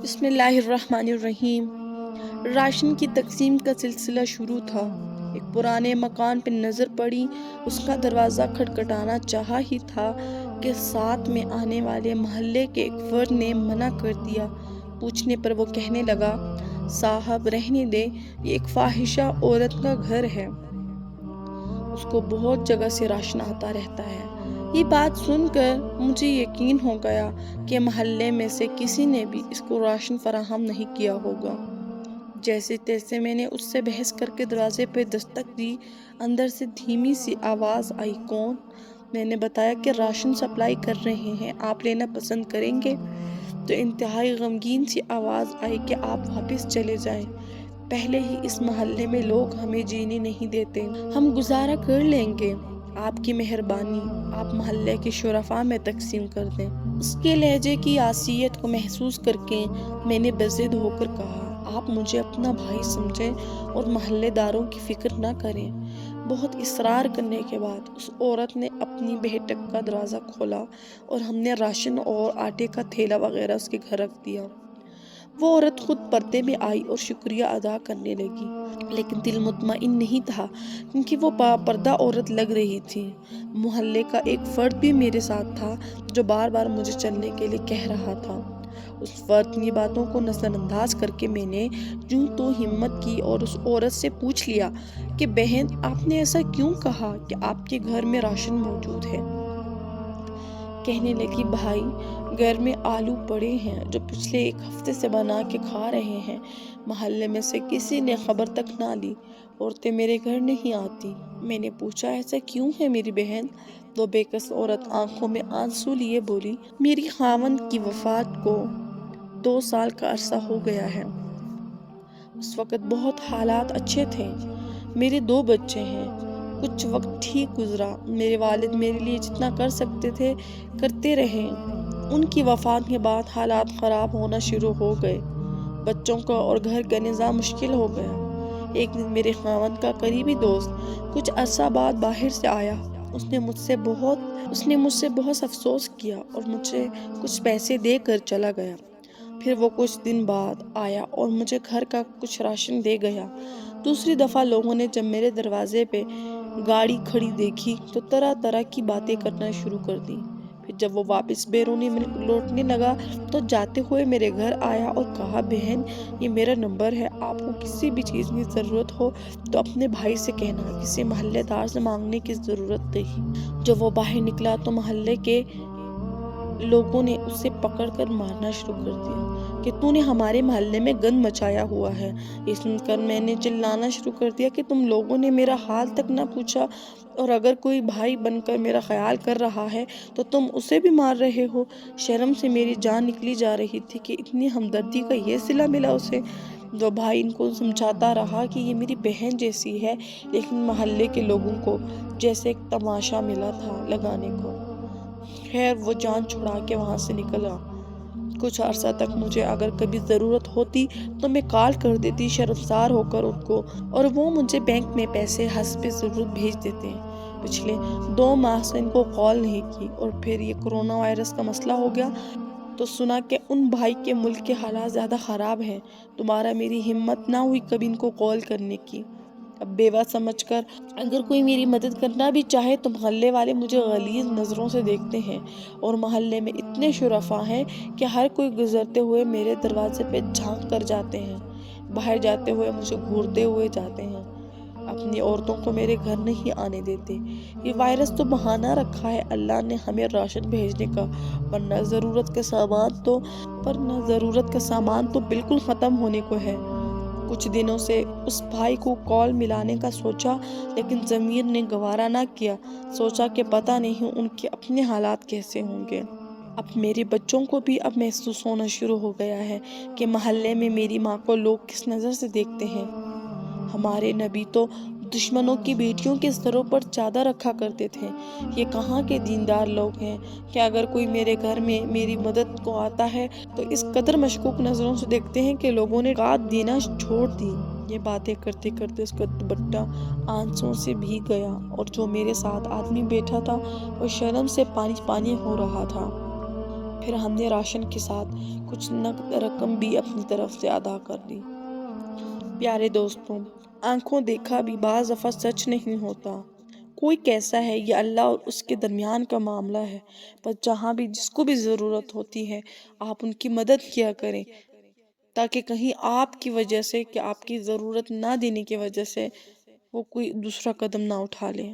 بسم اللہ الرحمن الرحیم۔ راشن کی تقسیم کا سلسلہ شروع تھا۔ ایک پرانے مکان پہ نظر پڑی، اس کا دروازہ کھٹکھٹانا چاہا ہی تھا کہ ساتھ میں آنے والے محلے کے ایک فرد نے منع کر دیا۔ پوچھنے پر وہ کہنے لگا، صاحب رہنے دیں، یہ ایک فاحشہ عورت کا گھر ہے، اس کو بہت جگہ سے راشن آتا رہتا ہے۔ یہ بات سن کر مجھے یقین ہو گیا کہ محلے میں سے کسی نے بھی اس کو راشن فراہم نہیں کیا ہوگا۔ جیسے تیسے میں نے اس سے بحث کر کے دروازے پہ دستک دی۔ اندر سے دھیمی سی آواز آئی، کون؟ میں نے بتایا کہ راشن سپلائی کر رہے ہیں، آپ لینا پسند کریں گے؟ تو انتہائی غمگین سی آواز آئی کہ آپ واپس چلے جائیں، پہلے ہی اس محلے میں لوگ ہمیں جینے نہیں دیتے، ہم گزارا کر لیں گے، آپ کی مہربانی، آپ محلے کے شرفاء میں تقسیم کر دیں۔ اس کے لہجے کی عاصیت کو محسوس کر کے میں نے بضد ہو کر کہا، آپ مجھے اپنا بھائی سمجھیں اور محلے داروں کی فکر نہ کریں۔ بہت اصرار کرنے کے بعد اس عورت نے اپنی بیٹھک کا دروازہ کھولا اور ہم نے راشن اور آٹے کا تھیلا وغیرہ اس کے گھر رکھ دیا۔ وہ عورت خود پردے میں آئی اور شکریہ ادا کرنے لگی، لیکن دل مطمئن نہیں تھا کیونکہ وہ پردہ عورت لگ رہی تھی۔ محلے کا ایک فرد بھی میرے ساتھ تھا جو بار بار مجھے چلنے کے لیے کہہ رہا تھا۔ اس فرد کی باتوں کو نظر انداز کر کے میں نے یوں تو ہمت کی اور اس عورت سے پوچھ لیا کہ بہن، آپ نے ایسا کیوں کہا کہ آپ کے گھر میں راشن موجود ہے؟ کہنے لگی، بھائی، گھر میں آلو پڑے ہیں جو پچھلے ایک ہفتے سے بنا کے کھا رہے ہیں، محلے میں سے کسی نے خبر تک نہ لی، عورتیں میرے گھر نہیں آتی۔ میں نے پوچھا، ایسا کیوں ہے میری بہن؟ وہ بے کس عورت آنکھوں میں آنسو لیے بولی، میری خاوند کی وفات کو 2 سال کا عرصہ ہو گیا ہے۔ اس وقت بہت حالات اچھے تھے، میرے 2 بچے ہیں، کچھ وقت ٹھیک گزرا، میرے والد میرے لیے جتنا کر سکتے تھے کرتے رہے۔ ان کی وفات کے بعد حالات خراب ہونا شروع ہو گئے، بچوں کا اور گھر کا نظام مشکل ہو گیا۔ ایک دن میرے خاوند کا قریبی دوست کچھ عرصہ بعد باہر سے آیا، اس نے مجھ سے بہت افسوس کیا اور مجھے کچھ پیسے دے کر چلا گیا۔ پھر وہ کچھ دن بعد آیا اور مجھے گھر کا کچھ راشن دے گیا۔ دوسری دفعہ لوگوں نے جب میرے دروازے پہ گاڑی کھڑی دیکھی تو طرح طرح کی باتیں کرنا شروع کر دی۔ پھر جب وہ واپس بیرونی ملک لوٹنے لگا تو جاتے ہوئے میرے گھر آیا اور کہا، بہن، یہ میرا نمبر ہے، آپ کو کسی بھی چیز کی ضرورت ہو تو اپنے بھائی سے کہنا، کسی محلے دار سے مانگنے کی ضرورت نہیں۔ جب وہ باہر نکلا تو محلے کے لوگوں نے اسے پکڑ کر مارنا شروع کر دیا کہ تو نے ہمارے محلے میں گند مچایا ہوا ہے۔ یہ سن کر میں نے چلانا شروع کر دیا کہ تم لوگوں نے میرا حال تک نہ پوچھا، اور اگر کوئی بھائی بن کر میرا خیال کر رہا ہے تو تم اسے بھی مار رہے ہو۔ شرم سے میری جان نکلی جا رہی تھی کہ اتنی ہمدردی کا یہ صلہ ملا اسے۔ وہ بھائی ان کو سمجھاتا رہا کہ یہ میری بہن جیسی ہے، لیکن محلے کے لوگوں کو جیسے ایک تماشا ملا تھا لگانے کو۔ خیر، وہ جان چھڑا کے وہاں سے نکلا۔ کچھ عرصہ تک مجھے اگر کبھی ضرورت ہوتی تو میں کال کر دیتی شرمسار ہو کر ان کو، اور وہ مجھے بینک میں پیسے حسب ضرورت بھیج دیتے۔ پچھلے 2 ماہ سے ان کو کال نہیں کی، اور پھر یہ کورونا وائرس کا مسئلہ ہو گیا تو سنا کہ ان بھائی کے ملک کے حالات زیادہ خراب ہیں۔ دوبارہ میری ہمت نہ ہوئی کبھی ان کو کال کرنے کی۔ اب بیوہ سمجھ کر اگر کوئی میری مدد کرنا بھی چاہے تو محلے والے مجھے غلیظ نظروں سے دیکھتے ہیں، اور محلے میں اتنے شرفاء ہیں کہ ہر کوئی گزرتے ہوئے میرے دروازے پہ جھانک کر جاتے ہیں، باہر جاتے ہوئے مجھے گھورتے ہوئے جاتے ہیں، اپنی عورتوں کو میرے گھر نہیں آنے دیتے۔ یہ وائرس تو بہانہ رکھا ہے اللہ نے ہمیں راشن بھیجنے کا، ورنہ ضرورت کا سامان تو بالکل ختم ہونے کو ہے۔ کچھ دنوں سے اس بھائی کو کال ملانے کا سوچا، لیکن ضمیر نے گوارا نہ کیا۔ سوچا کہ پتہ نہیں ان کے اپنے حالات کیسے ہوں گے۔ اب میرے بچوں کو بھی اب محسوس ہونا شروع ہو گیا ہے کہ محلے میں میری ماں کو لوگ کس نظر سے دیکھتے ہیں۔ ہمارے نبی تو دشمنوں کی بیٹیوں کے سروں پر چادر رکھا کرتے تھے۔ یہ کہاں کے دیندار لوگ ہیں کہ اگر کوئی میرے گھر میں میری مدد کو آتا ہے تو اس قدر مشکوک نظروں سے دیکھتے ہیں کہ لوگوں نے رات دینا چھوڑ دی۔ یہ باتیں کرتے کرتے اس کا دوپٹہ آنسوؤں سے بھیگ گیا، اور جو میرے ساتھ آدمی بیٹھا تھا وہ شرم سے پانی پانی ہو رہا تھا۔ پھر ہم نے راشن کے ساتھ کچھ نقد رقم بھی اپنی طرف سے ادا کر دی۔ پیارے دوستوں، آنکھوں دیکھا بھی بعض دفعہ سچ نہیں ہوتا۔ کوئی کیسا ہے یہ اللہ اور اس کے درمیان کا معاملہ ہے، پر جہاں بھی جس کو بھی ضرورت ہوتی ہے آپ ان کی مدد کیا کریں، تاکہ کہیں آپ کی وجہ سے کہ آپ کی ضرورت نہ دینے کی وجہ سے وہ کوئی دوسرا قدم نہ اٹھا لے۔